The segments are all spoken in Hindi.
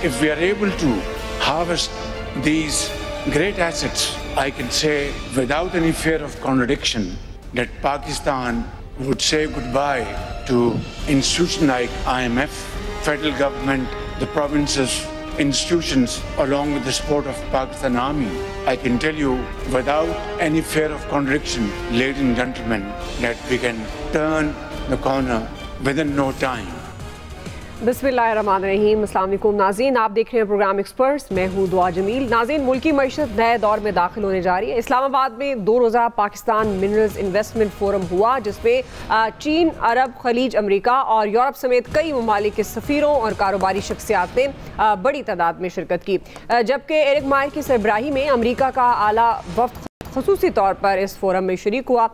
if we are able to harvest these great assets, I can say without any fear of contradiction that Pakistan would say goodbye to institutions like IMF, federal government, the provinces, institutions, along with the support of Pakistan Army. I can tell you without any fear of contradiction, ladies and gentlemen, that we can turn the corner within no time. बिस्मिल्लाहिर्रहमानिर्रहीम। अस्सलाम वालेकुम नाज़रीन, आप देख रहे हैं प्रोग्राम एक्सपर्ट्स। मैं हूँ दुआ जमील। नाज़रीन, मुल्की मईशत नए दौर में दाखिल होने जा रही है। इस्लामाबाद में 2 रोज़ा पाकिस्तान मिनरल्स इन्वेस्टमेंट फोरम हुआ, जिसमें चीन, अरब, खलीज, अमरीका और यूरोप समेत कई ममालिक के सफ़ीरों और कारोबारी शख्सियात ने बड़ी तादाद में शिरकत की। जबकि एरिक मायर की सरबराही में अमरीका का आला वफ़द ख़ुसूसी तौर पर इस फोरम में शरीक हुआ।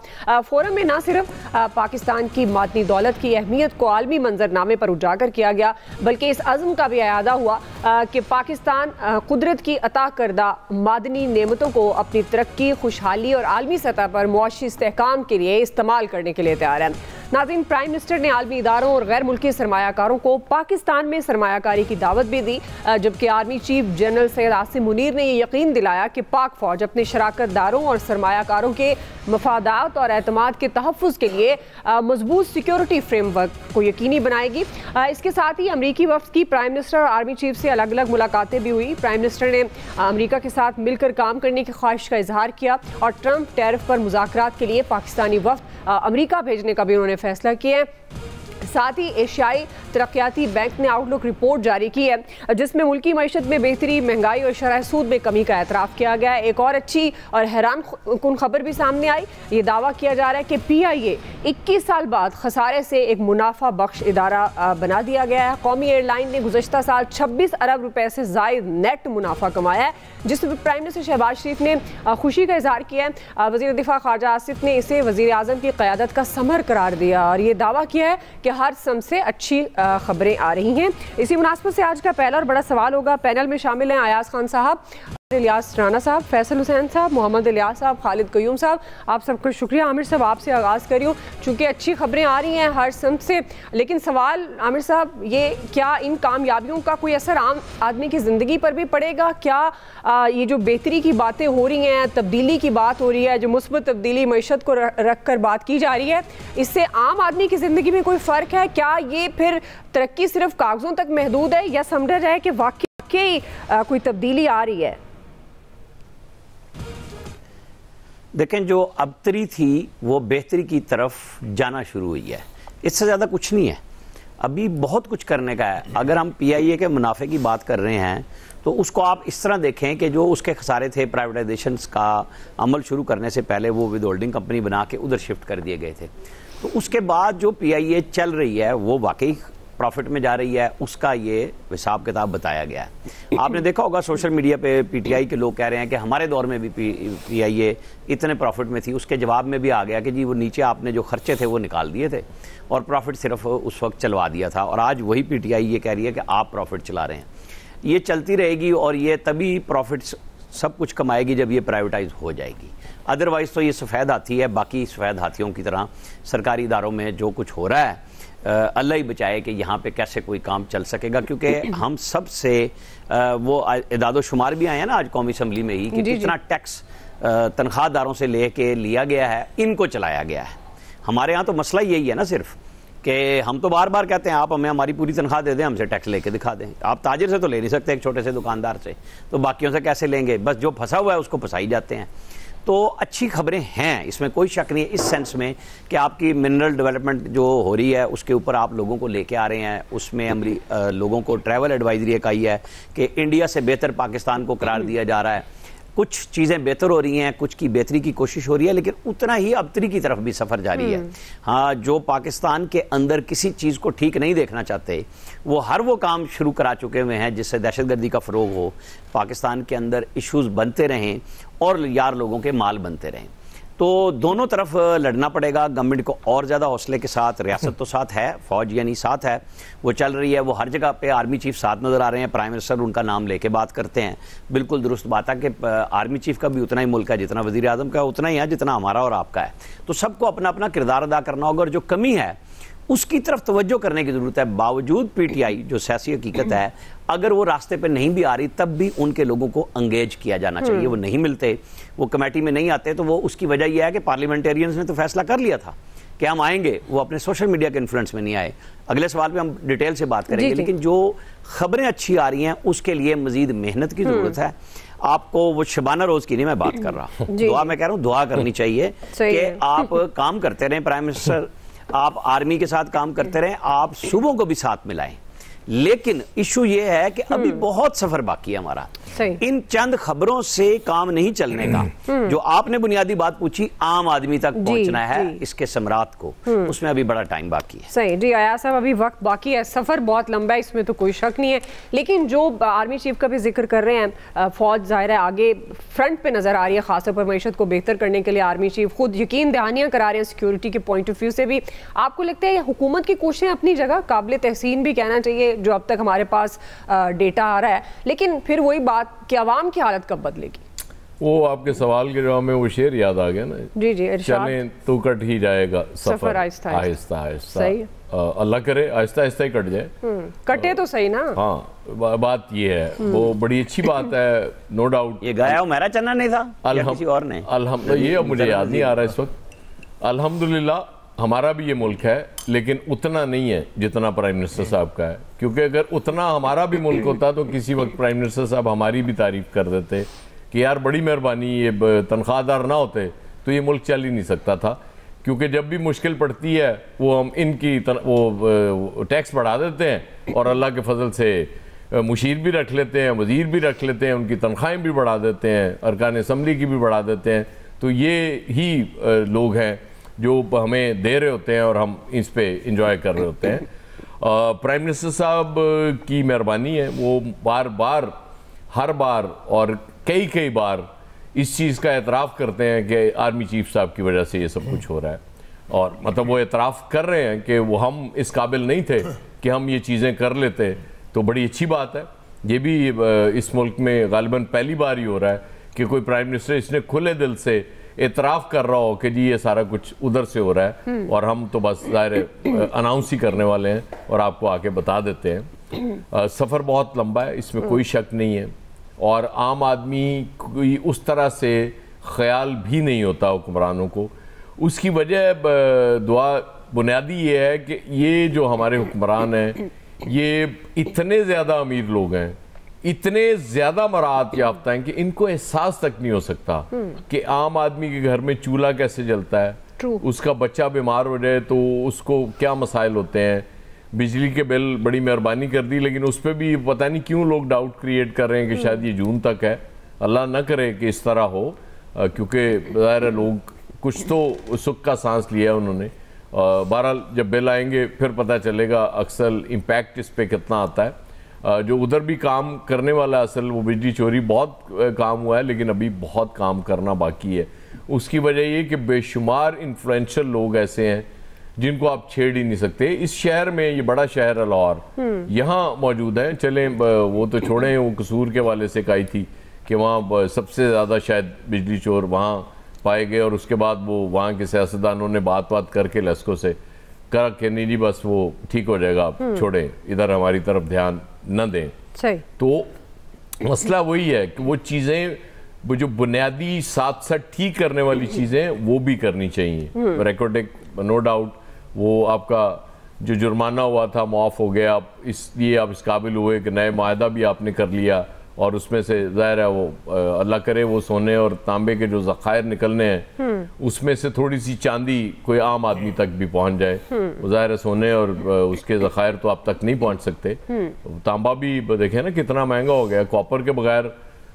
फोरम में न सिर्फ पाकिस्तान की मादनी दौलत की अहमियत को आलमी मंजरनामे पर उजागर किया गया, बल्कि इस अज़्म का भी अयादा हुआ कि पाकिस्तान कुदरत की अता करदा मादनी नेमतों को अपनी तरक्की, खुशहाली और आलमी सतह पर मुआशी इस्तेहकाम के लिए इस्तेमाल करने के लिए तैयार है। नाज़रीन, प्राइम मिनिस्टर ने आलमी इदारों और गैर मुल्की सरमायाकारों को पाकिस्तान में सरमायाकारी की दावत भी दी, जबकि army chief general Syed Asim Munir ने यह यकीन दिलाया कि पाक फौज अपने शराकतदारों और सरमायाकारों के मफादात और एतमाद के तहफ़्फ़ुज़ के लिए मजबूत सिक्योरिटी फ्रेमवर्क को यकीनी बनाएगी। इसके साथ ही अमरीकी वफ़द की प्राइम मिनिस्टर और आर्मी चीफ से अलग अलग मुलाकातें भी हुई। प्राइम मिनिस्टर ने अमरीका के साथ मिलकर काम करने की ख्वाहिश का इजहार किया और ट्रंप टैरिफ पर मुज़ाकरात के लिए पाकिस्तानी वफ़द अमरीका भेजने का भी उन्होंने फैसला किया है। साथ ही एशियाई तरक्याती बैंक ने आउटलुक रिपोर्ट जारी की है, जिसमें मुल्की मईशत में बेहतरी, महंगाई और शरह सूद में कमी का एतराफ़ किया गया है। एक और अच्छी और हैरान कुन खबर भी सामने आई। ये दावा किया जा रहा है कि PIA 21 साल बाद खसारे से एक मुनाफा बख्श इदारा बना दिया गया है। कौमी एयरलाइन ने गुज़श्ता साल 26 अरब रुपए से ज़ायद नेट मुनाफा कमाया है, जिसमें प्राइम मिनिस्टर शहबाज शरीफ ने खुशी का इजहार किया है। वज़ीर दिफा ख्वाजा आसिफ ने इसे वज़ीर आज़म की क़यादत का समर करार दिया और ये दावा किया है कि हर सम से अच्छी खबरें आ रही हैं। इसी मुनासबत से आज का पहला और बड़ा सवाल होगा। पैनल में शामिल हैं अयाज खान साहब, इलियास राना साहब, फैसल हुसैन साहब, मोहम्मद इलियास साहब, खालिद कयूम साहब। आप सबका शुक्रिया। आमिर साहब, आपसे आगाज़ करी हूँ, चूँकि अच्छी खबरें आ रही हैं हर सम से, लेकिन सवाल आमिर साहब, ये क्या इन कामयाबियों का कोई असर आम आदमी की ज़िंदगी पर भी पड़ेगा? क्या ये जो बेहतरी की बातें हो रही हैं, तब्दीली की बात हो रही है, जो मुस्बत तब्दीली मईशत को रख कर बात की जा रही है, इससे आम आदमी की ज़िंदगी में कोई फ़र्क है? क्या ये फिर तरक्की सिर्फ कागज़ों तक महदूद है या समझा जाए कि वाकई कोई तब्दीली आ रही है? देखें, जो अबतरी थी वो बेहतरी की तरफ जाना शुरू हुई है। इससे ज़्यादा कुछ नहीं है, अभी बहुत कुछ करने का है। अगर हम PIA के मुनाफे की बात कर रहे हैं तो उसको आप इस तरह देखें कि जो उसके खसारे थे प्राइवेटाइजेशंस का अमल शुरू करने से पहले वो विद होल्डिंग कंपनी बना के उधर शिफ्ट कर दिए गए थे। तो उसके बाद जो PIA चल रही है वो वाकई प्रॉफिट में जा रही है, उसका ये हिसाब किताब बताया गया है। आपने देखा होगा सोशल मीडिया पे PTI के लोग कह रहे हैं कि हमारे दौर में भी PIA इतने प्रॉफिट में थी। उसके जवाब में भी आ गया कि जी वो नीचे आपने जो खर्चे थे वो निकाल दिए थे और प्रॉफिट सिर्फ उस वक्त चलवा दिया था। और आज वही PTI ये कह रही है कि आप प्रॉफिट चला रहे हैं। ये चलती रहेगी और ये तभी प्रॉफिट सब कुछ कमाएगी जब ये प्राइवेटाइज हो जाएगी। अदरवाइज़ तो ये सफ़ेद हाथी है। बाकी सफ़ेद हाथियों की तरह सरकारी इदारों में जो कुछ हो रहा है, अल्लाह ही बचाए कि यहाँ पे कैसे कोई काम चल सकेगा। क्योंकि हम सब से वो इदादो शुमार भी आए हैं ना आज कौमी असम्बली में ही कि कितना टैक्स तनख्वाहदारों से लेके लिया गया है, इनको चलाया गया है। हमारे यहाँ तो मसला यही है ना सिर्फ कि हम तो बार बार कहते हैं आप हमें हमारी पूरी तनख्वाह दे दें, हमसे टैक्स लेके दिखा दें। आप ताजिर से तो ले नहीं सकते, एक छोटे से दुकानदार से, तो बाकियों से कैसे लेंगे? बस जो फंसा हुआ है उसको फंसाई जाते हैं। तो अच्छी खबरें हैं, इसमें कोई शक नहीं है, इस सेंस में कि आपकी मिनरल डेवलपमेंट जो हो रही है उसके ऊपर आप लोगों को लेके आ रहे हैं। उसमें लोगों को ट्रैवल एडवाइजरी एक आई है कि इंडिया से बेहतर पाकिस्तान को करार दिया जा रहा है। कुछ चीज़ें बेहतर हो रही हैं, कुछ की बेहतरी की कोशिश हो रही है, लेकिन उतना ही अबतरी की तरफ भी सफ़र जारी है। हाँ, जो पाकिस्तान के अंदर किसी चीज़ को ठीक नहीं देखना चाहते वो हर वो काम शुरू करा चुके हुए हैं जिससे दहशतगर्दी का फ़रोग हो, पाकिस्तान के अंदर इश्यूज़ बनते रहें और यार लोगों के माल बनते रहें। तो दोनों तरफ लड़ना पड़ेगा गवर्नमेंट को और ज़्यादा हौसले के साथ। रियासत तो साथ है, फौज यानी साथ है, वो चल रही है, वो हर जगह पे आर्मी चीफ साथ नज़र आ रहे हैं, प्राइम मिनिस्टर उनका नाम लेके बात करते हैं। बिल्कुल दुरुस्त बात है कि आर्मी चीफ का भी उतना ही मुल्क है जितना वज़ीर आज़म का, उतना ही है जितना हमारा और आपका है। तो सबको अपना अपना किरदार अदा करना होगा और जो कमी है उसकी तरफ तवज्जो करने की ज़रूरत है। बावजूद PTI जो सियासी हकीकत है अगर वो रास्ते पे नहीं भी आ रही तब भी उनके लोगों को एंगेज किया जाना चाहिए। वो नहीं मिलते, वो कमेटी में नहीं आते, तो वो उसकी वजह यह है कि पार्लियामेंटेरियंस ने तो फैसला कर लिया था कि हम आएंगे, वो अपने सोशल मीडिया के इन्फ्लुएंस में नहीं आए। अगले सवाल पे हम डिटेल से बात करेंगे, लेकिन जो खबरें अच्छी आ रही हैं उसके लिए मजीद मेहनत की जरूरत है। आपको वो शबाना रोज की नहीं मैं बात कर रहा हूँ, दुआ मैं कह रहा हूँ, दुआ करनी चाहिए कि आप काम करते रहें, प्राइम मिनिस्टर आप आर्मी के साथ काम करते रहें, आप सूबों को भी साथ मिलाएं। लेकिन इशू ये है कि अभी बहुत सफर बाकी है हमारा। इन चंद खबरों से काम नहीं चलने का। जो आपने बुनियादी बात पूछी, आम आदमी तक पहुंचना है इसके समरात को, उसमें अभी बड़ा टाइम बाकी है। सही जी अयाज साहब, अभी वक्त बाकी है, सफर बहुत लंबा है, इसमें तो कोई शक नहीं है। लेकिन जो आर्मी चीफ का भी जिक्र कर रहे हैं, फौज जाहिर है आगे फ्रंट पे नजर आ रही है, खासतौर पर मईशत को बेहतर करने के लिए आर्मी चीफ खुद यकीन दहानियां करा रहे हैं सिक्योरिटी के पॉइंट ऑफ व्यू से भी। आपको लगता है हुकूमत की कोशिशें अपनी जगह काबिल तहसीन भी कहना चाहिए जो अब तक हमारे पास डेटा आ रहा है, लेकिन फिर वही बात कि अवाम की हालत कब बदलेगी? वो आपके सवाल के जवाब में वो शेर याद आ गया ना, जी जी, चलें तो कट ही जाएगा सफर आहिस्ता आहिस्ता। अल्लाह करे आहिस्ता आहिस्ता ही कट जाए, कटे तो सही ना। हाँ, बात ये है, वो बड़ी अच्छी बात है, नो डाउट। ये गाया मेरा चन्ना नहीं था या किसी और ने? ये अब मुझे याद नहीं आ रहा इस वक्त। अल्हम्दुलिल्लाह हमारा भी ये मुल्क है, लेकिन उतना नहीं है जितना प्राइम मिनिस्टर साहब का है, क्योंकि अगर उतना हमारा भी मुल्क होता तो किसी वक्त प्राइम मिनिस्टर साहब हमारी भी तारीफ कर देते कि यार बड़ी मेहरबानी, ये तनख्वाहदार ना होते तो ये मुल्क चल ही नहीं सकता था। क्योंकि जब भी मुश्किल पड़ती है वो हम इनकी वो टैक्स बढ़ा देते हैं और अल्लाह के फजल से मुशीर भी रख लेते हैं, वजीर भी रख लेते हैं, उनकी तनख्वाहें भी बढ़ा देते हैं, अरकान असम्बली की भी बढ़ा देते हैं। तो ये ही लोग हैं जो हमें दे रहे होते हैं और हम इस पे इंजॉय कर रहे होते हैं। प्राइम मिनिस्टर साहब की मेहरबानी है, वो बार बार हर बार और कई बार इस चीज़ का एतराफ़ करते हैं कि आर्मी चीफ साहब की वजह से ये सब कुछ हो रहा है, और मतलब वो एतराफ़ कर रहे हैं कि वो हम इस काबिल नहीं थे कि हम ये चीज़ें कर लेते, तो बड़ी अच्छी बात है। ये भी इस मुल्क में गालिबन पहली बार ही हो रहा है कि कोई प्राइम मिनिस्टर इसने खुले दिल से एतराफ़ कर रहा हो कि जी ये सारा कुछ उधर से हो रहा है, और हम तो बस ज़ाहिर अनाउंस ही करने वाले हैं और आपको आके बता देते हैं। सफ़र बहुत लंबा है, इसमें कोई शक नहीं है, और आम आदमी कोई उस तरह से ख्याल भी नहीं होता हुक्मरानों को। उसकी वजह दुआ बुनियादी ये है कि ये जो हमारे हुक्मरान हैं ये इतने ज़्यादा अमीर लोग हैं, इतने ज़्यादा मराहत याफ्ता हैं कि इनको एहसास तक नहीं हो सकता कि आम आदमी के घर में चूल्हा कैसे जलता है, उसका बच्चा बीमार हो जाए तो उसको क्या मसाइल होते हैं। बिजली के बिल बड़ी मेहरबानी कर दी, लेकिन उस पर भी पता नहीं क्यों लोग डाउट क्रिएट कर रहे हैं कि शायद ये जून तक है। अल्लाह ना करे कि इस तरह हो, क्योंकि ज़ाहिर लोग कुछ तो सुख का सांस लिया उन्होंने। बहरहाल जब बिल आएंगे फिर पता चलेगा अक्सर इम्पैक्ट इस पर कितना आता है। जो उधर भी काम करने वाला असल वो बिजली चोरी बहुत काम हुआ है, लेकिन अभी बहुत काम करना बाकी है। उसकी वजह ये कि बेशुमार इन्फ्लुएंशियल लोग ऐसे हैं जिनको आप छेड़ ही नहीं सकते। इस शहर में, ये बड़ा शहर है लाहौर, यहाँ मौजूद हैं। चलें वो तो छोड़ें, वो कसूर के वाले से कही थी कि वहाँ सबसे ज़्यादा शायद बिजली चोर वहाँ पाए गए, और उसके बाद वो वहाँ के सियासतदानों ने बात करके लस्को से कहा कि नहीं जी बस वो ठीक हो जाएगा, आप छोड़ें, इधर हमारी तरफ ध्यान न दें। तो मसला वही है कि वो चीज़ें, वो जो बुनियादी साथ साथ ठीक करने वाली चीज़ें वो भी करनी चाहिए। रेकोटेक नो डाउट वो आपका जो जुर्माना हुआ था मुआफ़ हो गया, आप इसलिए आप इस काबिल हुए कि नए माहदा भी आपने कर लिया, और उसमें से ज़ाहिर है वो अल्लाह करे वो सोने और तांबे के जो ज़खायर निकलने हैं उसमें से थोड़ी सी चांदी कोई आम आदमी तक भी पहुंच जाए। ज़ाहिर है सोने और उसके ज़खायर तो आप तक नहीं पहुंच सकते। तांबा भी देखें ना कितना महंगा हो गया, कॉपर के बगैर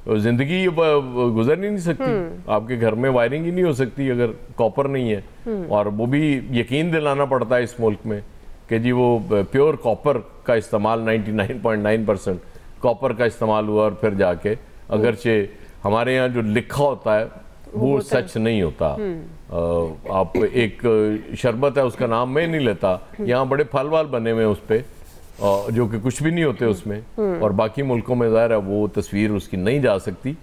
ज़िंदगी गुजर नहीं सकती, आपके घर में वायरिंग ही नहीं हो सकती अगर कॉपर नहीं है। और वो भी यकीन दिलाना पड़ता है इस मुल्क में कि जी वो प्योर कॉपर का इस्तेमाल 99.9% कॉपर का इस्तेमाल हुआ, और फिर जाके अगरचे हमारे यहाँ जो लिखा होता है वो सच नहीं होता। आप एक शरबत है उसका नाम मैं नहीं लेता, यहाँ बड़े फल वाल बने हुए हैं उस पर जो कि कुछ भी नहीं होते उसमें, और बाकी मुल्कों में ज़ाहिर है वो तस्वीर उसकी नहीं जा सकती।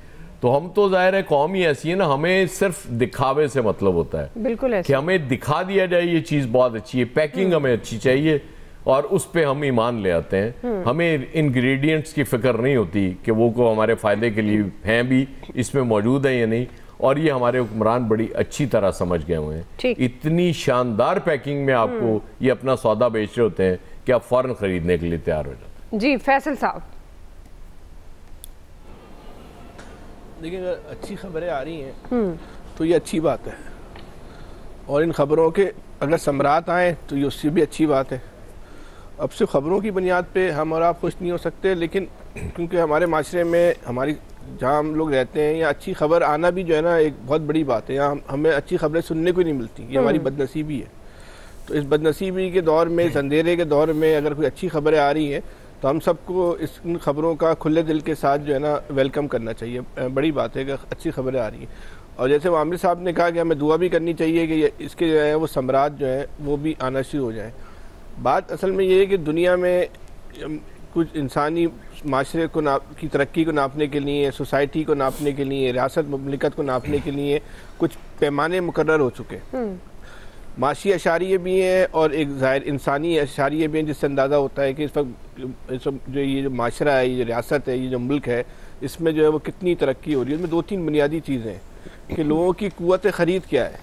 तो हम तो ज़ाहिर है कौम ही ऐसी है ना, हमें सिर्फ दिखावे से मतलब होता है, बिल्कुल कि हमें दिखा दिया जाए ये चीज़ बहुत अच्छी है, पैकिंग हमें अच्छी चाहिए, और उस पे हम ईमान ले आते हैं। हमें इंग्रेडिएंट्स की फिक्र नहीं होती कि वो को हमारे फ़ायदे के लिए हैं भी, इसमें मौजूद हैं या नहीं, और ये हमारे हुक्मरान बड़ी अच्छी तरह समझ गए हुए हैं। इतनी शानदार पैकिंग में आपको ये अपना सौदा बेच रहे होते हैं कि आप फ़ौरन ख़रीदने के लिए तैयार हो जाते हैं। जी फैसल साहब, देखिए अगर अच्छी खबरें आ रही हैं तो ये अच्छी बात है, और इन खबरों के अगर समरात आए तो ये उससे भी अच्छी बात है। अब सिर्फ खबरों की बुनियाद पे हम और आप खुश नहीं हो सकते, लेकिन क्योंकि हमारे माशरे में हमारी जहाँ हम लोग रहते हैं, या अच्छी खबर आना भी जो है ना एक बहुत बड़ी बात है। यहाँ हमें अच्छी खबरें सुनने को ही नहीं मिलती, ये हमारी बदनसीबी है। तो इस बदनसीबी के दौर में, इस अंधेरे के दौर में अगर कोई अच्छी खबरें आ रही हैं तो हम सबको इस इन खबरों का खुले दिल के साथ जो है ना वेलकम करना चाहिए। बड़ी बात है कि अच्छी खबरें आ रही हैं। और जैसे आमिर साहब ने कहा कि हमें दुआ भी करनी चाहिए कि इसके जो है वो समरात जो है वो भी आना शुरू हो जाए। बात असल में ये है कि दुनिया में कुछ इंसानी माशरे को की तरक्की को नापने के लिए, सोसाइटी को नापने के लिए, रियासत ममलिकत को नापने के लिए कुछ पैमाने मुकर्रर हो चुके हैं। माशी अशारिये भी हैं और एक ज़ाहिर इंसानी अशारिये भी हैं, जिससे अंदाज़ा होता है कि इस वक्त जो ये जो माशरा है, ये जो रियासत है, ये जो मुल्क है, इसमें जो है वो कितनी तरक्की हो रही है। इसमें 2-3 बुनियादी चीज़ें हैं कि लोगों की कुव्वत ख़रीद क्या है,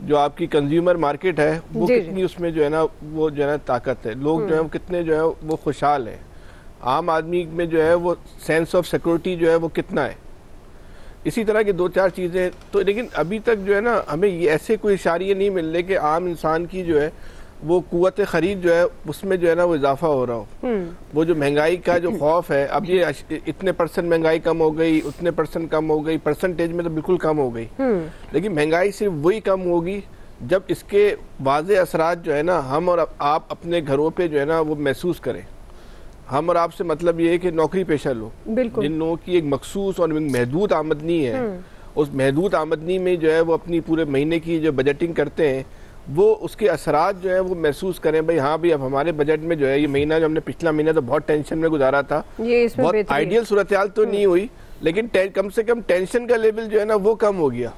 जो आपकी कंज्यूमर मार्केट है वो कितनी उसमें जो है ना वो जो है ना ताकत है, लोग जो है वो कितने जो है वो खुशहाल हैं, आम आदमी में जो है वो सेंस ऑफ सिक्योरिटी जो है वो कितना है। इसी तरह की 2-4 चीज़ें तो, लेकिन अभी तक जो है ना हमें ये ऐसे कोई इशारे नहीं मिल रहे कि आम इंसान की जो है वो कुव्वत ख़रीद जो है उसमें जो है ना वो इजाफा हो रहा हो। वो जो महंगाई का जो खौफ है, अब ये इतने % महंगाई कम हो गई, उतने % कम हो गई, परसेंटेज में तो बिल्कुल कम हो गई, लेकिन महंगाई सिर्फ वही कम होगी जब इसके वाज़े असरात जो है ना हम और आप अपने घरों पे जो है ना वो महसूस करें। हम और आपसे मतलब ये है कि नौकरी पेशा लोग, जिन लोगों की एक मखसूस और महदूद आमदनी है, उस महदूद आमदनी में जो है वो अपनी पूरे महीने की जो बजटिंग करते हैं, वो उसके असरात जो है वो महसूस करें। भाई हाँ भाई, अब हमारे बजट में जो है ये महीना जो हमने पिछला महीना तो बहुत टेंशन में गुजारा था, बहुत आइडियल सूरत हाल तो नहीं हुई, लेकिन कम से कम टेंशन का लेवल जो है ना वो कम हो गया।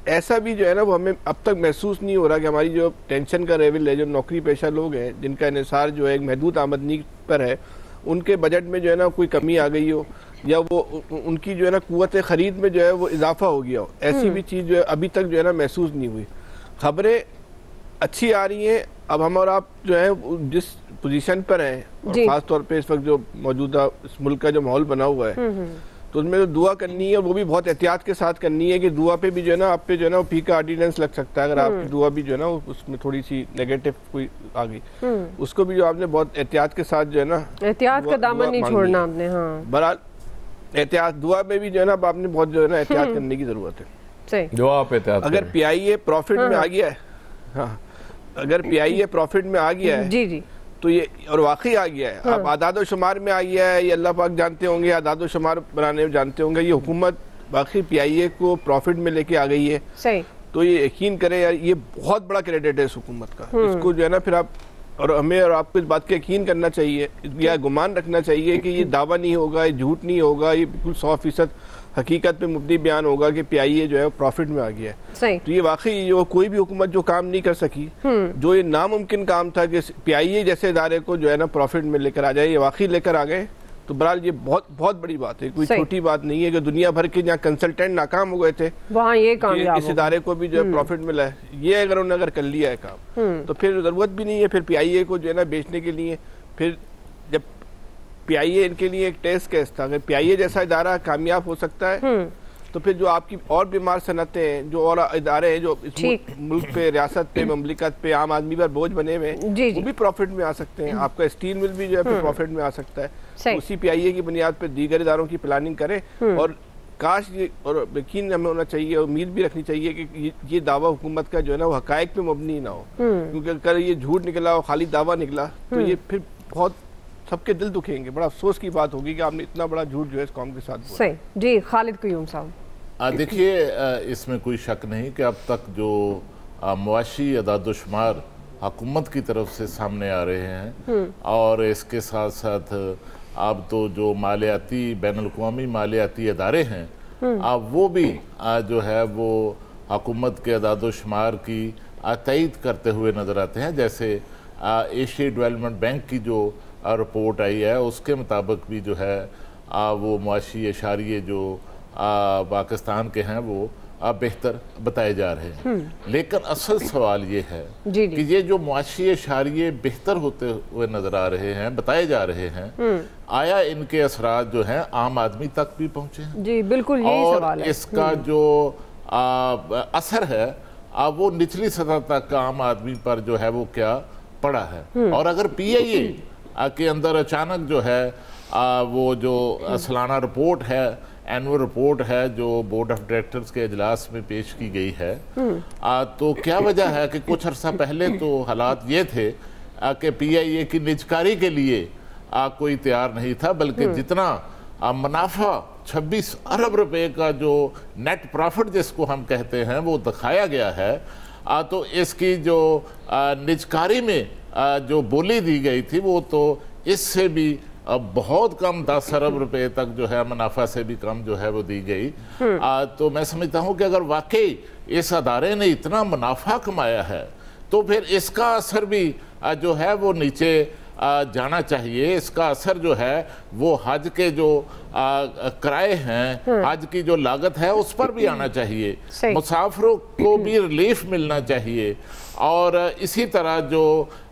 ऐसा भी जो है ना वो हमें अब तक महसूस नहीं हो रहा कि हमारी जो टेंशन का लेवल है, जो नौकरी पेशा लोग हैं जिनका इन्हिसार जो है एक महदूद आमदनी पर है, उनके बजट में जो है ना कोई कमी आ गई हो, या वो उनकी जो है ना कुव्वत ख़रीद में जो है वो इजाफा हो गया हो, ऐसी भी चीज़ जो है अभी तक जो है ना महसूस नहीं हुई। खबरें अच्छी आ रही हैं। अब हम और आप जो है जिस पोजीशन पर हैं, और ख़ास तौर पे इस वक्त जो मौजूदा इस मुल्क का जो माहौल बना हुआ है, तो उसमें जो दुआ करनी है, और वो भी बहुत एहतियात के साथ करनी है कि दुआ पे भी जो है ना आप पे जो है ना वो फीका ऑर्डिनेंस लग सकता है। अगर आपकी दुआ भी जो है ना उसमें थोड़ी सी नेगेटिव कोई आ गई, उसको भी जो आपने बहुत एहतियात के साथ जो है ना, एहतियात का दामन नहीं छोड़ना आपने। हाँ, बहरहाल एहतियात दुआ में भी जो है ना आपने बहुत जो है ना एहतियात करने की जरूरत है। सही। जो आप एहतियात अगर PIA प्रॉफिट में आ गया है, हाँ, अगर PIA प्रॉफिट में आ गया है जी तो ये, और वाकई आ गया है, अब आदाद व शुमार में आ गया है, ये अल्लाह पाक जानते होंगे, आदाद व शुमार बनाने में जानते होंगे, ये हुकूमत वाकई PIA को प्रॉफिट में लेके आ गई है। सही। तो ये यकीन करें यार, ये बहुत बड़ा क्रेडिट है इस हुकूमत का। इसको जो है ना फिर आप और हमें और आपको इस बात का यकीन करना चाहिए, या गुमान रखना चाहिए कि ये दावा नहीं होगा, ये झूठ नहीं होगा, ये बिल्कुल 100% हकीकत पे मुबनी बयान होगा कि PIA जो है प्रॉफिट में आ गया है। सही। तो ये वाकई जो कोई भी हुकूमत जो काम नहीं कर सकी, जो ये नामुमकिन काम था कि PIA जैसे इदारे को जो है ना प्रॉफिट में लेकर आ जाए, ये वाकई लेकर आ गए। तो बहरहाल ये बहुत बहुत बड़ी बात है, कोई छोटी बात नहीं है कि दुनिया भर के जहाँ कंसल्टेंट नाकाम हो गए थे, वहाँ ये कामयाब इस इदारे को भी जो है प्रॉफिट मिला है। ये अगर उन्होंने कर लिया है काम, तो फिर जरूरत भी नहीं है फिर PIA को जो है ना बेचने के लिए। फिर जब PIA इनके लिए एक टेस्ट केस था, अगर PIA जैसा इदारा कामयाब हो सकता है, तो फिर जो आपकी और बीमार सनतें हैं, जो और इदारे हैं जो इस मुल्क पे, रियासत पे, ममलिकत पे, आम आदमी पर बोझ बने हुए, वो भी प्रॉफिट में आ सकते हैं। आपका स्टील मिल भी जो है प्रॉफिट में आ सकता है। तो उसी PIA की बुनियाद पर दीगर इदारों की प्लानिंग करें, और काश ये, और यकीन हमें होना चाहिए, उम्मीद भी रखनी चाहिए कि ये दावा हुकूमत का जो है ना वो हकायक पे मबनी ना हो, क्योंकि अगर ये झूठ निकला और खाली दावा निकला तो ये फिर बहुत सबके दिल दुखेंगे। बड़ा अफसोस की बात होगी कि आपने इतना बड़ा झूठ जो है इस कौम के साथ बोला। सही जी। खालिद क़य्यूम साहब, देखिए, इसमें कोई शक नहीं कि अब तक जो मुआशी अदाद-ओ-शुमार हुकूमत की तरफ से सामने आ रहे हैं, और इसके साथ साथ अब तो जो मालियाती बैनुल-अक़वामी मालियाती इदारे हैं, अब वो भी जो है वो हुकूमत के अदाद-ओ-शुमार की तईद करते हुए नज़र आते हैं। जैसे एशिया डेवलपमेंट बैंक की जो रिपोर्ट आई है उसके मुताबिक भी जो है वो मुआशी इशारिये जो पाकिस्तान के हैं वो बेहतर बताए जा रहे हैं। लेकिन असल सवाल ये है कि ये जो मुआशी इशारिये बेहतर होते हुए नजर आ रहे हैं, बताए जा रहे हैं, आया इनके असरात जो हैं आम आदमी तक भी पहुंचे हैं? जी बिल्कुल, यही सवाल है। इसका जो असर है वो निचली सतह तक आम आदमी पर जो है वो क्या पड़ा है। और अगर PIA के अंदर अचानक जो है वो जो सालाना रिपोर्ट है, एनुअल रिपोर्ट है जो बोर्ड ऑफ डायरेक्टर्स के इजलास में पेश की गई है, तो क्या वजह है कि कुछ अर्सा पहले तो हालात ये थे कि PIA की निजकारी के लिए कोई तैयार नहीं था, बल्कि जितना मुनाफा 26 अरब रुपए का जो नेट प्रॉफिट जिसको हम कहते हैं वो दिखाया गया है, तो इसकी जो निजकारी में जो बोली दी गई थी वो तो इससे भी बहुत कम 10 अरब रुपए तक जो है मुनाफा से भी कम जो है वो दी गई। तो मैं समझता हूँ कि अगर वाकई इस अदारे ने इतना मुनाफा कमाया है तो फिर इसका असर भी जो है वो नीचे जाना चाहिए। इसका असर जो है वो हज के जो किराए हैं, हज की जो लागत है उस पर भी आना चाहिए, मुसाफिरों को भी रिलीफ मिलना चाहिए। और इसी तरह जो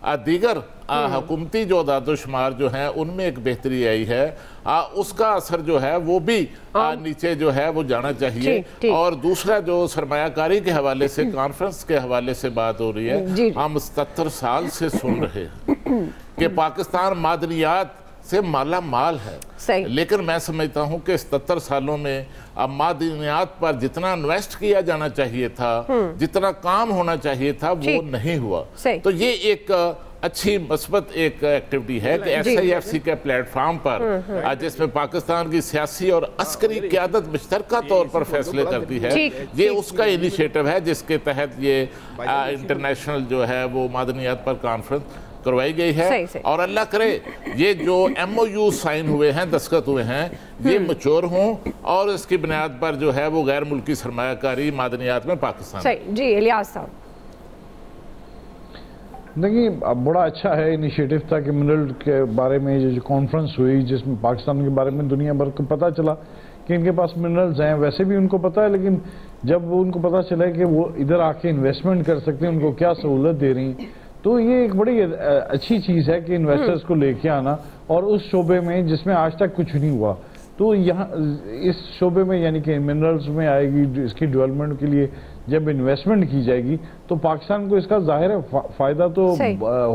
दीगर हुकूमती जो अदाद-ओ-शुमार जो हैं उनमें एक बेहतरी आई है, उसका असर जो है वो भी नीचे जो है वो जाना चाहिए। और दूसरा जो सरमायाकारी के हवाले से, कॉन्फ्रेंस के हवाले से बात हो रही है, हम 77 साल से सुन रहे हैं कि पाकिस्तान मादनियात से माला माल है, लेकिन मैं समझता हूं कि 77 सालों में अब मादनियात पर जितना इन्वेस्ट किया जाना चाहिए था, जितना काम होना चाहिए था, वो नहीं हुआ। तो ये एक अच्छी मस्बत एक एक्टिविटी है कि SIFC के प्लेटफॉर्म पर जिसमें पाकिस्तान की सियासी और अस्करी क़यादत मुश्तरका तौर पर फैसले करती है, ये उसका इनिशिएटिव है जिसके तहत ये इंटरनेशनल जो है वो मादनियात पर कॉन्फ्रेंस करवाई गई है। और अल्लाह करे ये जो MOU साइन हुए हैं, दस्तखत हुए हैं, ये मैच्योर हों और इसकी बुनियाद पर जो है वो गैर मुल्की सरमायाकारी मादनियात में पाकिस्तान। जी इलियास साहब, देखिए बड़ा अच्छा है इनिशिएटिव था कि मिनरल के बारे में जो कॉन्फ्रेंस हुई जिसमें पाकिस्तान के बारे में दुनिया भर को पता चला कि इनके पास मिनरल्स हैं। वैसे भी उनको पता है, लेकिन जब उनको पता चला कि वो इधर आके इन्वेस्टमेंट कर सकते हैं, उनको क्या सहूलत दे रही, तो ये एक बड़ी अच्छी चीज़ है कि इन्वेस्टर्स को लेके आना। और उस शोबे में जिसमें आज तक कुछ नहीं हुआ, तो यहाँ इस शोबे में यानी कि मिनरल्स में आएगी, इसकी डेवलपमेंट के लिए जब इन्वेस्टमेंट की जाएगी तो पाकिस्तान को इसका जाहिर है फ़ायदा तो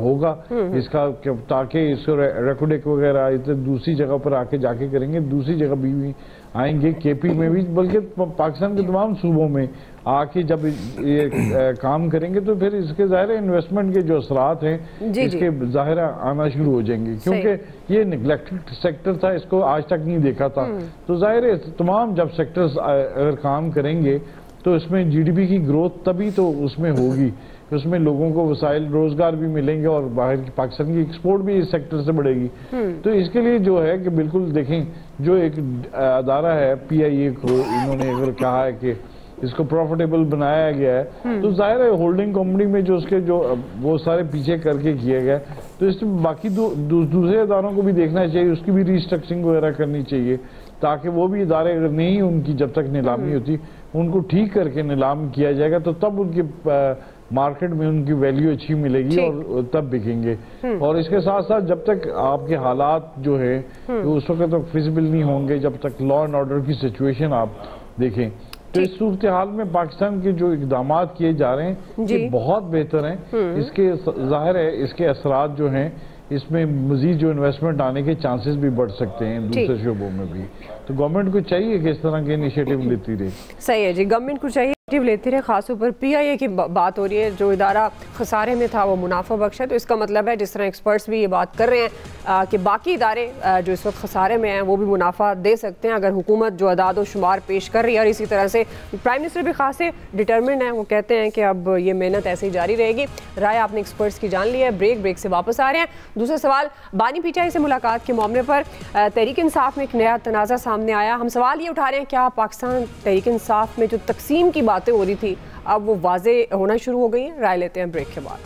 होगा इसका, ताकि इसको रेकोडेक वगैरह इतने दूसरी जगह पर आके जाके करेंगे, दूसरी जगह भी आएंगे, KP में भी, बल्कि पाकिस्तान के तमाम सूबों में आके जब ये काम करेंगे तो फिर इसके ज़ाहिर इन्वेस्टमेंट के जो असरात हैं इसके ज़ाहिर आना शुरू हो जाएंगे, क्योंकि ये निगलेक्टेड सेक्टर था, इसको आज तक नहीं देखा था। तो ज़ाहिर है तमाम जब सेक्टर्स अगर काम करेंगे तो इसमें GDP की ग्रोथ तभी तो उसमें होगी, उसमें लोगों को वसाइल रोजगार भी मिलेंगे और बाहर की पाकिस्तान की एक्सपोर्ट भी इस सेक्टर से बढ़ेगी। तो इसके लिए जो है कि बिल्कुल देखें, जो एक अदारा है PIA को इन्होंने अगर कहा है कि इसको प्रॉफिटेबल बनाया गया है, तो जाहिर है होल्डिंग कंपनी में जो उसके जो वो सारे पीछे करके किया गया, तो इसमें बाकी दूसरे इदारों को भी देखना चाहिए, उसकी भी रिस्ट्रक्चरिंग वगैरह करनी चाहिए, ताकि वो भी इदारे अगर नहीं उनकी जब तक नीलामी होती उनको ठीक करके नीलाम किया जाएगा, तो तब उनकी मार्केट में उनकी वैल्यू अच्छी मिलेगी और तब बिकेंगे। और इसके साथ साथ जब तक आपके हालात जो है तो उस वक्त तक फिजिबल नहीं होंगे, जब तक लॉ एंड ऑर्डर की सिचुएशन आप देखें, तो इस सूरत हाल में पाकिस्तान के जो इकदाम किए जा रहे हैं ये बहुत बेहतर हैं। इसके जाहिर है इसके असरात जो हैं, इसमें मजीद जो इन्वेस्टमेंट आने के चांसेस भी बढ़ सकते हैं दूसरे शोबों में भी। तो गवर्नमेंट को चाहिए कि इस तरह के इनिशिएटिव लेती रहे। सही है जी, गवर्नमेंट को चाहिए लेती रहे। खासतौर पर PIA की बात हो रही है, जो इदारा खसारे में था वो मुनाफा बख्श है, तो इसका मतलब है जिस तरह एक्सपर्ट्स भी ये बात कर रहे हैं कि बाकी इदारे जो इस वक्त खसारे में हैं वो भी मुनाफा दे सकते हैं अगर हुकूमत जो अदाद व शुमार पेश कर रही है। और इसी तरह से प्राइम मिनिस्टर भी खास से डिटर्मिन्ड हैं, वो कहते हैं कि अब ये मेहनत ऐसे ही जारी रहेगी। राय आपने एक्सपर्ट्स की जान ली है। ब्रेक से वापस आ रहे हैं। दूसरा सवाल, बानी PTI से मुलाकात के मामले पर तहरीक इंसाफ में एक नया तनाज़ा सामने आया। हम सवाल ये उठा रहे हैं, क्या पाकिस्तान तहरीक इंसाफ में जो तकसीम की बातें हो रही थी अब वो वाज़े होना शुरू हो गई हैं? राय लेते हैं ब्रेक के बाद।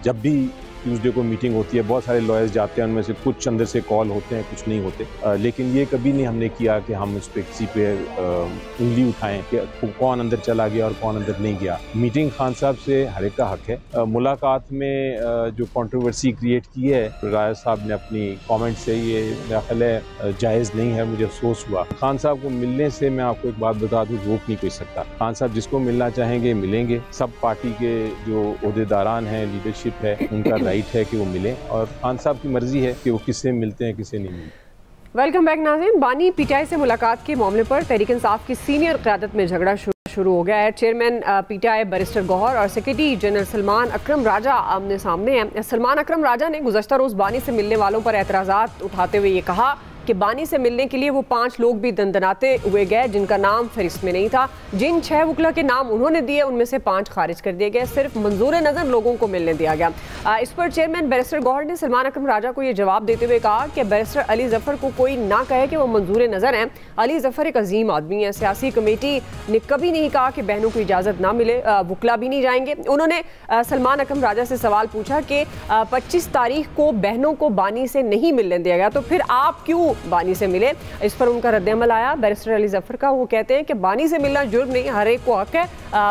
जब भी ट्यूसडे को मीटिंग होती है, बहुत सारे लॉयर्स जाते हैं, उनमें से कुछ अंदर से कॉल होते हैं, कुछ नहीं होते, लेकिन ये कभी नहीं हमने किया कि हम उस पर किसी पे उंगली उठाएं कि कौन अंदर चला गया और कौन अंदर नहीं गया। मीटिंग खान साहब से हर एक का हक है। मुलाकात में जो कंट्रोवर्सी क्रिएट की है राय साहब ने अपनी कमेंट से, ये मेरा ख्याल है जायज़ नहीं है। मुझे अफसोस हुआ। खान साहब को मिलने से मैं आपको एक बात बता दूं, रोक नहीं कोई सकता। खान साहब जिसको मिलना चाहेंगे मिलेंगे। सब पार्टी के जो ओहदेदारान हैं, लीडरशिप है, उनका राइट है कि वो मिले और खान साहब की मर्जी है कि वो किससे मिलते हैं, किससे नहीं मिलते। वेलकम बैक नाज़रीन। बानी पीटीआई से मुलाकात के मामले पर तहरीक इंसाफ की सीनियर क़यादत में झगड़ा शुरू हो गया है। चेयरमैन पीटीआई बैरिस्टर गौहर और सेक्रेटरी जनरल सलमान अकरम राजा आमने सामने हैं। सलमान अकरम राजा ने गुज़श्ता रोज़ बानी से मिलने वालों पर एतराज़ात उठाते हुए ये कहा कि बानी से मिलने के लिए वो 5 लोग भी दंदनाते हुए गए जिनका नाम फहरिस्त में नहीं था। जिन 6 वकला के नाम उन्होंने दिए उनमें से 5 खारिज कर दिए गए। सिर्फ मंजूर नज़र लोगों को मिलने दिया गया। इस पर चेयरमैन बैरिस्टर गौहर ने सलमान अकरम राजा को ये जवाब देते हुए कहा कि बैरिस्टर अली जफर को कोई ना कहे कि वो मंजूर नज़र हैं। अली जफर एक अजीम आदमी है। सियासी कमेटी ने कभी नहीं कहा कि बहनों को इजाज़त ना मिले, वकला भी नहीं जाएंगे। उन्होंने सलमान अकरम राजा से सवाल पूछा कि 25 तारीख को बहनों को बानी से नहीं मिलने दिया गया, तो फिर आप क्यों बानी से मिले? इस पर उनका रद्द-ए-अमल आया बैरिस्टर अली जफर का। वो कहते हैं कि बानी से मिलना जुर्म नहीं, हर एक को हक है।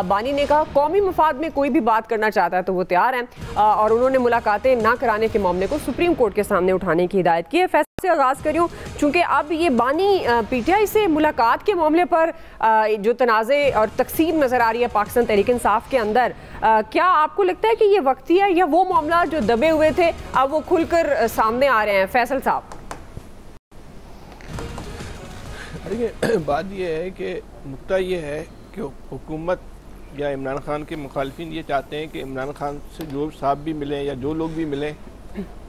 बानी ने कहा कौमी मफाद में कोई भी बात करना चाहता है तो वो तैयार है, और उन्होंने मुलाकातें ना कराने के मामले को सुप्रीम कोर्ट के सामने उठाने की हिदायत की है। फैसले से आगाज़ करूँ चूँकि अब ये बानी पीटीआई से मुलाकात के मामले पर जो तनाज़े और तकसीम नज़र आ रही है पाकिस्तान तहरीक इंसाफ के अंदर, क्या आपको लगता है कि ये वक्ती है या वो मामला जो दबे हुए थे अब वो खुलकर सामने आ रहे हैं? फैसल साहब, देखिए बात यह है कि नुक्ता ये है कि हुकूमत या इमरान खान के मुखालिफिन ये चाहते हैं कि इमरान खान से जो साहब भी मिलें या जो लोग भी मिलें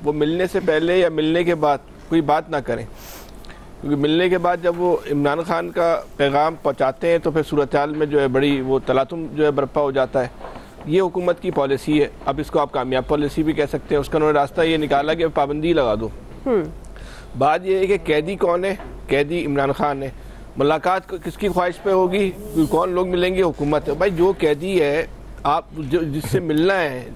वो मिलने से पहले या मिलने के बाद कोई बात ना करें, क्योंकि मिलने के बाद जब वो इमरान खान का पैगाम पहुँचाते हैं तो फिर सूरत हाल में जो है बड़ी वो तलातुम जो है बर्पा हो जाता है। ये हुकूमत की पॉलिसी है। अब इसको आप कामयाब पॉलिसी भी कह सकते हैं। उसका उन्होंने रास्ता ये निकाला कि पाबंदी लगा दो। बात यह है कि कैदी कौन है? कैदी इमरान खान है। मुलाकात किसकी ख्वाहिश पे होगी? कौन लोग मिलेंगे? हुकूमत है। भाई जो कैदी है, आप जिससे मिलना है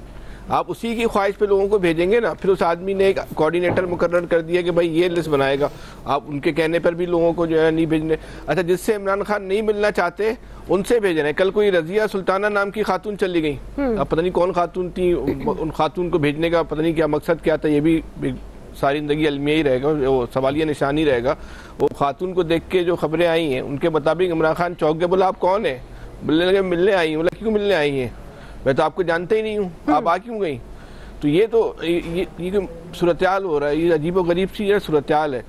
आप उसी की ख्वाहिश पे लोगों को भेजेंगे ना। फिर उस आदमी ने एक कोऑर्डिनेटर मुकर्रर कर दिया कि भाई ये लिस्ट बनाएगा, आप उनके कहने पर भी लोगों को जो है नहीं भेजने। अच्छा, जिससे इमरान खान नहीं मिलना चाहते उनसे भेज रहे हैं। कल कोई रजिया सुल्ताना नाम की खातून चली गई, अब पता नहीं कौन खातून थी, उन खातून को भेजने का पता नहीं क्या मकसद क्या था, ये भी सारी ज़िंदगी अलमिया ही रहेगा, वो सवालिया निशान ही रहेगा। वो खातून को देख के जो खबरें आई हैं उनके मुताबिक इमरान खान चौंक गए। बोला आप कौन है? बोलने लगे मिलने आई हैं। बोला क्यों मिलने आई हैं? मैं तो आपको जानते ही नहीं हूँ, आप आ क्यों गई? तो ये तो ये सूरत हाल हो रहा है, ये अजीब व गरीब सी सूरत हाल है।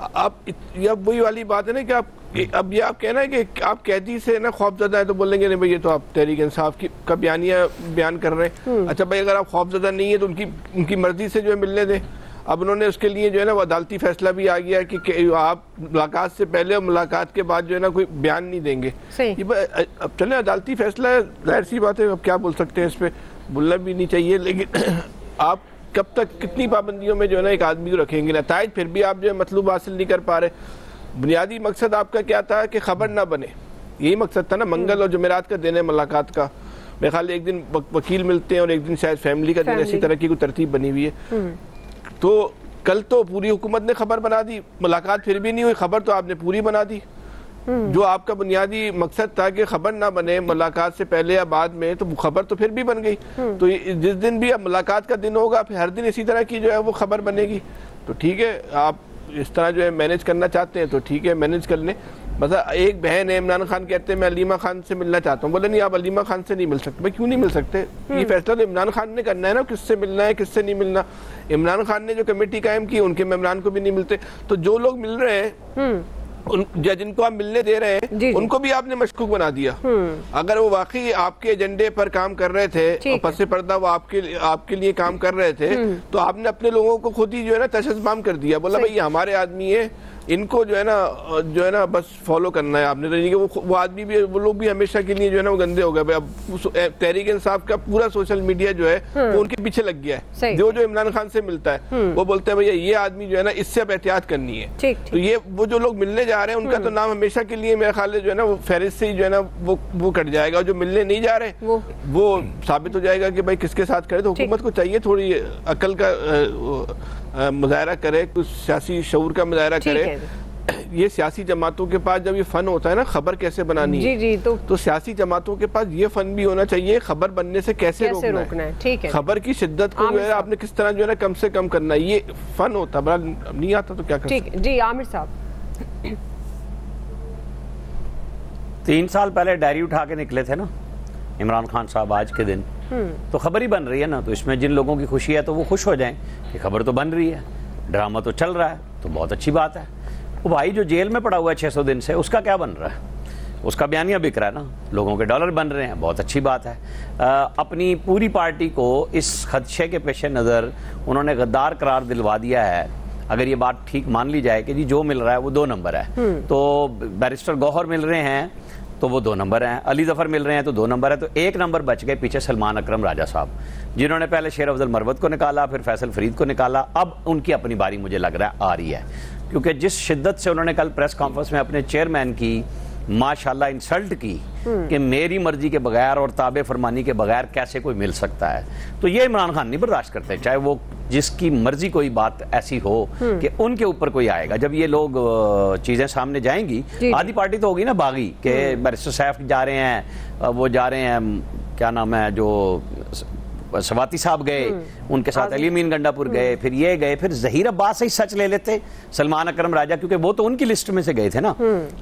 अब वही वाली बात है ना कि आप अब ये आप कहना है कि आप कैदी से ना खौफजदा है तो बोलेंगे नहीं भाई ये तो आप तहरीक इंसाफ की का बयान कर रहे हैं। अच्छा भाई, अगर आप खौफजदा नहीं है तो उनकी मर्जी से जो है मिलने दें। अब उन्होंने उसके लिए जो है ना वो अदालती फैसला भी आ गया कि आप मुलाकात से पहले और मुलाकात के बाद जो है ना कोई बयान नहीं देंगे। अब चले अदालती फैसला है, जाहिर सी बात है, अब क्या बोल सकते हैं इस पर, बोलना भी नहीं चाहिए। लेकिन आप कब तक कितनी पाबंदियों में जो है ना एक आदमी को रखेंगे? नताइज फिर भी आप जो है मतलूब हासिल नहीं कर पा रहे। बुनियादी मकसद आपका क्या था कि खबर ना बने, यही मकसद था ना। मंगल और जुमेरात का दिन है मुलाकात का। मेरे ख्याल एक दिन वकील मिलते हैं और एक दिन शायद फैमिली का दिन, ऐसी तरह की कोई तरतीब बनी हुई है। तो कल तो पूरी हुकूमत ने खबर बना दी, मुलाकात फिर भी नहीं हुई, खबर तो आपने पूरी बना दी। जो आपका बुनियादी मकसद था कि खबर ना बने मुलाकात से पहले या बाद में, तो खबर तो फिर भी बन गई। तो जिस दिन भी अब मुलाकात का दिन होगा फिर हर दिन इसी तरह की जो है वो खबर बनेगी। तो ठीक है, आप इस तरह जो है मैनेज करना चाहते हैं तो ठीक है, मैनेज कर लें। मतलब एक बहन है, इमरान खान कहते हैं मैं अलीमा खान से मिलना चाहता हूँ, बोले नहीं आप अलीमा खान से नहीं मिल सकते। भाई क्यों नहीं मिल सकते? ये फैसला तो इमरान खान ने करना है ना, किससे मिलना है किससे नहीं मिलना। इमरान खान ने जो कमेटी कायम की उनके मेंबरान को भी नहीं मिलते। तो जो लोग मिल रहे हैं जिनको आप मिलने दे रहे हैं उनको भी आपने मशकूक बना दिया। अगर वो वाकई आपके एजेंडे पर काम कर रहे थे और पसे पर्दा वो आपके लिए काम कर रहे थे तो आपने अपने लोगों को खुद ही जो है ना तशद्दुद कर दिया। बोला भाई ये हमारे आदमी है, इनको जो है ना बस फॉलो करना है आपने। तो वो आदमी भी, वो लोग भी हमेशा के लिए जो है ना वो गंदे हो गए। अब तहरीक इंसाफ का पूरा सोशल मीडिया जो है वो उनके पीछे लग गया है। जो इमरान खान से मिलता है वो बोलते हैं भैया ये आदमी जो है ना इससे अब एहतियात करनी है। तो ये वो जो लोग मिलने जा रहे हैं उनका तो नाम हमेशा के लिए मेरा ख्याल है जो है ना वो फहरिस्त से ही जो है ना वो कट जाएगा। जो मिलने नहीं जा रहे वो साबित हो जाएगा कि भाई किसके साथ करे। तो हुकूमत को चाहिए थोड़ी अकल का मुजाहरा करे, कुछ सियासी शऊर का मुजाहरा करे। ये सियासी जमातों के पास जब ये फन होता है ना खबर कैसे बनानी है, तो सियासी जमातों के पास ये फन भी होना चाहिए खबर बनने से कैसे रोकना है। ठीक है, खबर की शिद्दत को जो है आपने किस तरह जो है ना कम से कम करना है। ये फन होता है, नहीं आता तो क्या कर। जी आमिर साहब, 3 साल पहले डायरी उठा के निकले थे ना इमरान खान साहब आज के दिन, तो खबर ही बन रही है ना। तो इसमें जिन लोगों की खुशी है तो वो खुश हो जाएं कि खबर तो बन रही है, ड्रामा तो चल रहा है, तो बहुत अच्छी बात है। वो भाई जो जेल में पड़ा हुआ है 600 दिन से, उसका क्या बन रहा है? उसका बयानिया बिक रहा है ना, लोगों के डॉलर बन रहे हैं, बहुत अच्छी बात है। अपनी पूरी पार्टी को इस खदशे के पेश नज़र उन्होंने गद्दार करार दिलवा दिया है। अगर ये बात ठीक मान ली जाए कि जी जो मिल रहा है वो 2 नंबर है, तो बैरिस्टर गौहर मिल रहे हैं तो वो 2 नंबर हैं, अली जफर मिल रहे हैं तो 2 नंबर है, तो 1 नंबर बच गए पीछे सलमान अकरम राजा साहब, जिन्होंने पहले शेर अफजल मरवत को निकाला, फिर फैसल फरीद को निकाला। अब उनकी अपनी बारी मुझे लग रहा है आ रही है, क्योंकि जिस शिद्दत से उन्होंने कल प्रेस कॉन्फ्रेंस में अपने चेयरमैन की माशाल्लाह इंसल्ट की कि मेरी मर्जी के बगैर और ताबे फरमानी के बगैर कैसे कोई मिल सकता है, तो ये इमरान खान नहीं बर्दाश्त करते, चाहे वो जिसकी मर्जी कोई बात ऐसी हो कि उनके ऊपर कोई आएगा। जब ये लोग चीजें सामने जाएंगी, आधी पार्टी तो होगी ना बागी के बैरिस्टर सैफ जा रहे हैं, वो जा रहे हैं क्या नाम है जो सवाती साहब गए, उनके साथ अली अमीन गंडापुर गए, फिर ये गए, फिर जहीर अब्बास से सच ले लेते सलमान अकरम राजा, क्योंकि वो तो उनकी लिस्ट में से गए थे ना,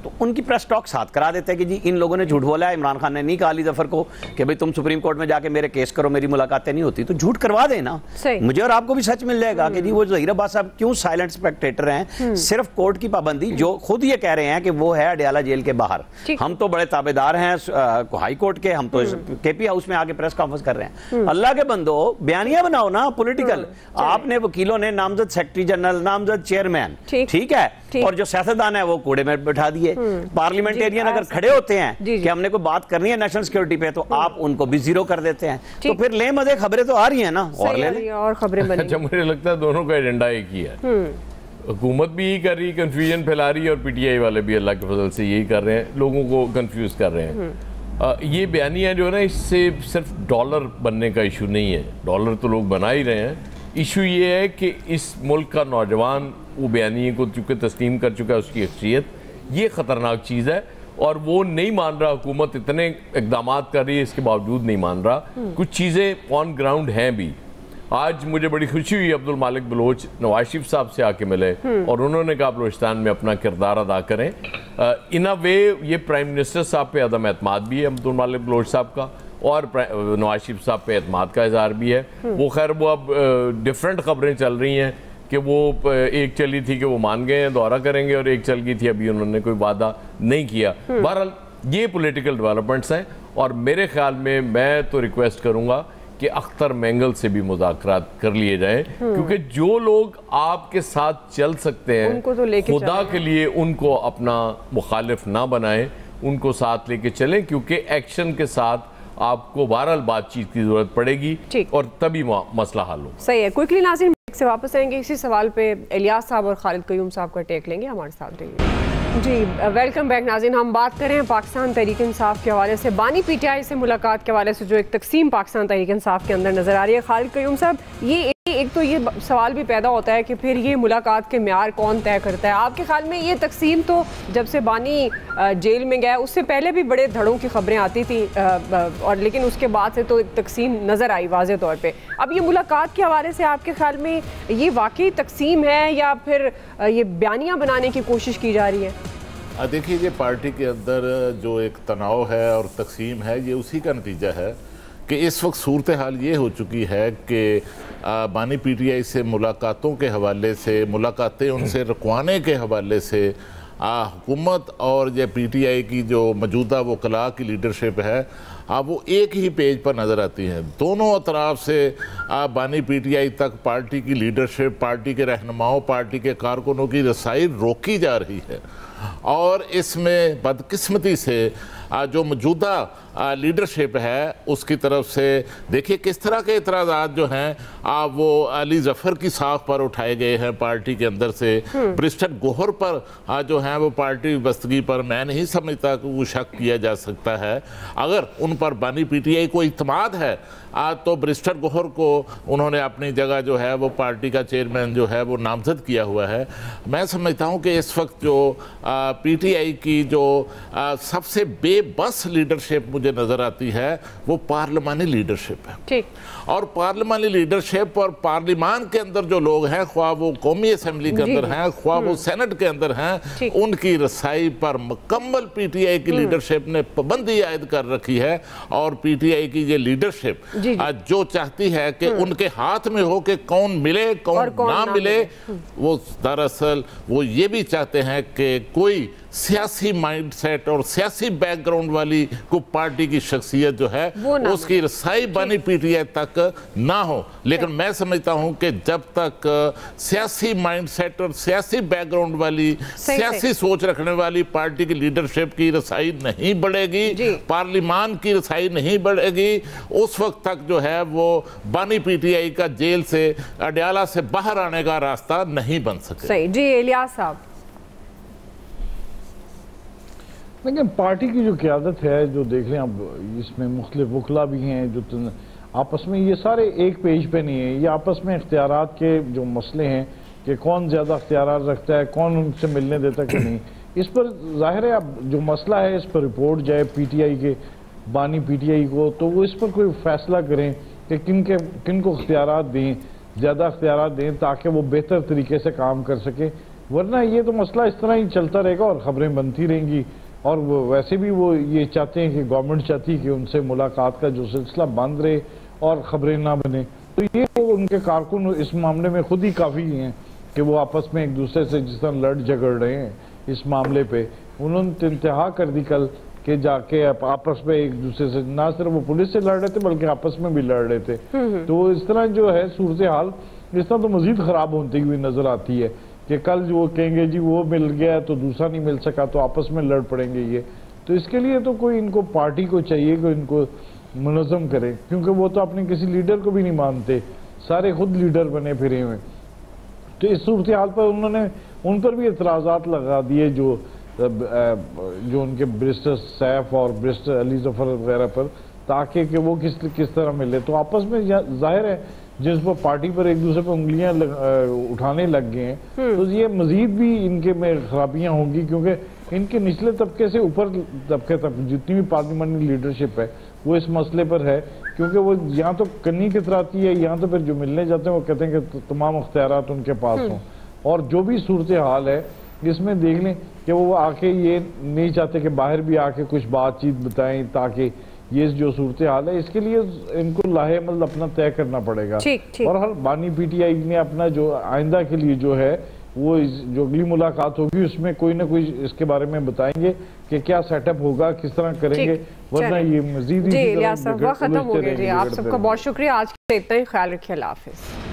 तो उनकी प्रेस टॉक साथ करा देते कि जी इन लोगों ने झूठ बोला है। इमरान खान ने नहीं कहा अली जफर को कि भाई तुम सुप्रीम कोर्ट में जाके मेरे केस करो, मेरी मुलाकातें नहीं होती, तो झूठ करवा देना, मुझे और आपको भी सच मिल जाएगा कि जी वो जहीर अब्बास साहब क्यों साइलेंट स्पेक्टेटर हैं। सिर्फ कोर्ट की पाबंदी, जो खुद ये कह रहे हैं कि वो है अडयाला जेल के बाहर, हम तो बड़े ताबेदार हैं हाई कोर्ट के, हम तो केपी हाउस में आके प्रेस कॉन्फ्रेंस कर रहे हैं। अल्लाह के बंदो बयानिया बनाओ ना पॉलिटिकल, आपने वकीलों ने नामजद सेक्रेटरी जनरल, नामजद चेयरमैन, ठीक है, और जो सियासतदान है वो कूड़े में बैठा दिए। पार्लियामेंटेरियन अगर खड़े होते हैं कि हमने कोई बात करनी है नेशनल सिक्योरिटी पे, तो आप उनको भी जीरो कर देते हैं। तो फिर ले मजे खबरें तो आ रही है ना, और ले और खबरें बनी। अच्छा, मुझे लगता है दोनों का एजेंडा एक ही है, हुकूमत भी यही कर रही, कंफ्यूजन फैला रही है, और पीटीआई वाले भी अल्लाह के फजल से यही कर रहे हैं, लोगों को कंफ्यूज कर रहे हैं। ये बयानिया जो है ना, इससे सिर्फ डॉलर बनने का इशू नहीं है, डॉलर तो लोग बना ही रहे हैं, इशू ये है कि इस मुल्क का नौजवान वो बयानिए को चूँकि तस्लीम कर चुका है, उसकी अक्सियत, ये ख़तरनाक चीज़ है, और वो नहीं मान रहा। हुकूमत इतने इक़दाम कर रही है, इसके बावजूद नहीं मान रहा। कुछ चीज़ें ऑन ग्राउंड हैं भी। आज मुझे बड़ी खुशी हुई, अब्दुल मालिक बलोच नवाज शरीफ साहब से आके मिले और उन्होंने कहा बलोचिस्तान में अपना किरदार अदा करें। इन अ वे ये प्राइम मिनिस्टर साहब पे अदम एतमाद भी है अब्दुल मालिक बलोच साहब का, और नवाज शरीफ साहब पे एतमाद का इजहार भी है। वो खैर वो अब डिफरेंट खबरें चल रही हैं कि वो एक चली थी कि वो मान गए हैं दौरा करेंगे, और एक चल गई थी अभी उन्होंने कोई वादा नहीं किया। बहरहाल ये पॉलिटिकल डेवलपमेंट्स हैं, और मेरे ख्याल में मैं तो रिक्वेस्ट करूँगा कि अख्तर मैंगल से भी मुज़ाकरात कर लिए जाएं, क्योंकि जो लोग आपके साथ चल सकते हैं उनको तो खुदा के लिए उनको अपना मुखालिफ ना बनाएं, उनको साथ लेके चलें, क्योंकि एक्शन के साथ आपको बहरहाल बातचीत की जरूरत पड़ेगी और तभी मसला हल हो। सही है। क्विकली नाज़रीन से वापस आएंगे इसी सवाल पे, इलियास साहब और खालिद कयूम साहब का टेक लेंगे, हमारे साथ रहिए। जी वेलकम बैक नाज़रीन। हम बात करें पाकिस्तान तहरीक इंसाफ के हवाले से, बानी पीटीआई से मुलाकात के हवाले से जो एक तकसीम पाकिस्तान तहरीक इंसाफ के अंदर नज़र आ रही है। खालिद कयूम साहब, ये एक तो ये सवाल भी पैदा होता है कि फिर ये मुलाकात के म्यार कौन तय करता है? आपके ख्याल में ये तकसीम तो जब से बानी जेल में गया उससे पहले भी बड़े धड़ों की खबरें आती थी, और लेकिन उसके बाद से तो तकसीम नज़र आई वाज़े तौर पे। अब ये मुलाकात के हवाले से आपके ख्याल में ये वाकई तकसीम है या फिर ये बयानियाँ बनाने की कोशिश की जा रही है? देखिए, ये पार्टी के अंदर जो एक तनाव है और तकसीम है, ये उसी का नतीजा है कि इस वक्त सूरत हाल ये हो चुकी है कि बानी पीटीआई से मुलाकातों के हवाले से, मुलाकातें उनसे रुकवाने के हवाले से हुकूमत और ये PTI की जो मौजूदा वकला की लीडरशिप है वो एक ही पेज पर नज़र आती हैं। दोनों अतराफ से बानी PTI तक पार्टी की लीडरशिप, पार्टी के रहनुमाओं, पार्टी के कारकुनों की रसाई रोकी जा रही है। और इसमें बदकिस्मती से जो मौजूदा लीडरशिप है उसकी तरफ से देखिए किस तरह के इतराज़ात जो हैं वो अली ज़फ़र की साख पर उठाए गए हैं पार्टी के अंदर से। बैरिस्टर गोहर पर जो है वो पार्टी बस्तगी पर मैं नहीं समझता कि वो शक किया जा सकता है। अगर उन पर बानी PTI को इत्मीनान है तो बैरिस्टर गोहर को उन्होंने अपनी जगह जो है वो पार्टी का चेयरमैन जो है वो नामजद किया हुआ है। मैं समझता हूँ कि इस वक्त जो PTI की जो सबसे बेबस लीडरशिप मुझे नज़र आती है वो पार्लिमानी लीडरशिप है। ठीक। और पार्लिमानी लीडरशिप और पार्लिमान के अंदर जो लोग हैं, ख्वाह वो कौमी असम्बली के अंदर हैं, ख्वाह वो सेनेट के अंदर हैं, उनकी रसाई पर मुकम्मल PTI की लीडरशिप ने पाबंदी आयद कर रखी है। और PTI की ये लीडरशिप जो चाहती है कि उनके हाथ में हो कि कौन मिले कौन ना मिले, वो दरअसल वो ये भी चाहते हैं कि कोई सियासी माइंडसेट और सियासी बैकग्राउंड वाली को पार्टी की शख्सियत जो है उसकी रसाई बानी PTI तक ना हो। लेकिन मैं समझता हूं कि जब तक सियासी माइंडसेट और सियासी बैकग्राउंड वाली सियासी सोच रखने वाली पार्टी की लीडरशिप की रसाई नहीं बढ़ेगी, पार्लिमान की रसाई नहीं बढ़ेगी, उस वक्त तक जो है वो बानी PTI का जेल से अडयाला से बाहर आने का रास्ता नहीं बन सके। सही जी। इलियास साहब, लेकिन पार्टी की जो क़यादत है, जो देख लें अब इसमें मुख्तलिफ वकला भी हैं जो आपस में, ये सारे एक पेज पे नहीं है, ये आपस में इख्तियारात के जो मसले हैं कि कौन ज़्यादा इख्तियारात रखता है, कौन उनसे मिलने देता कि नहीं, इस पर जाहिर है अब जो मसला है इस पर रिपोर्ट जाए PTI के बानी PTI को, तो वो इस पर कोई फैसला करें कि किन को इख्तियारात दें, ज़्यादा इख्तियारात दें ताकि वो बेहतर तरीके से काम कर सके। वरना ये तो मसला इस तरह ही चलता रहेगा और ख़बरें बनती रहेंगी। और वो वैसे भी वो ये चाहते हैं कि गवर्नमेंट चाहती है कि उनसे मुलाकात का जो सिलसिला बंद रहे और ख़बरें ना बने। तो ये तो उनके कारकुन इस मामले में खुद ही काफ़ी हैं कि वो आपस में एक दूसरे से जिस तरह लड़ झगड़ रहे हैं इस मामले पे। उन्होंने इंतहा कर दी कल कि जाके आपस में एक दूसरे से ना सिर्फ वो पुलिस से लड़ रहे थे बल्कि आपस में भी लड़ रहे थे। तो इस तरह जो है सूरत हाल इस तरह तो मज़ीद ख़राब होती हुई नज़र आती है कि कल जो वो कहेंगे जी वो मिल गया तो दूसरा नहीं मिल सका तो आपस में लड़ पड़ेंगे ये। तो इसके लिए तो कोई इनको पार्टी को चाहिए कि इनको मुनज़्ज़म करे, क्योंकि वो तो अपने किसी लीडर को भी नहीं मानते, सारे खुद लीडर बने फिरे हुए। तो इस सूरत हाल पर उन्होंने उन पर भी एतराज़ात लगा दिए जो उनके बैरिस्टर सैफ और बैरिस्टर अली ज़फ़र वगैरह पर, ताकि कि वो किस तरह मिले। तो आपस में जाहिर है जिस पर पार्टी पर एक दूसरे पर उंगलियां उठाने लग गए हैं तो ये मजीद भी इनके में खराबियां होंगी, क्योंकि इनके निचले तबके से ऊपर तबके तक जितनी भी पार्लियामेंट्री लीडरशिप है वो इस मसले पर है, क्योंकि वो यहाँ तो कन्नी कितराती है, यहाँ तो फिर जो मिलने जाते हैं वो कहते हैं कि तमाम अख्तियारात उनके पास हों। और जो भी सूरत हाल है इसमें देख लें कि वो आके ये नहीं चाहते कि बाहर भी आके कुछ बातचीत बताएं, ताकि ये जो सूरत हाल है इसके लिए इनको लाहेमल अपना तय करना पड़ेगा। और हर बानी PTI ने अपना जो आइंदा के लिए जो है वो जो अगली मुलाकात होगी उसमें कोई ना कोई इसके बारे में बताएंगे कि क्या सेटअप होगा, किस तरह करेंगे, वरना ये मजीद खत्म हो गया। जी आप सबका बहुत शुक्रिया, आज के लिए इतना ही, ख्याल रखिए, अल्लाह हाफिज़।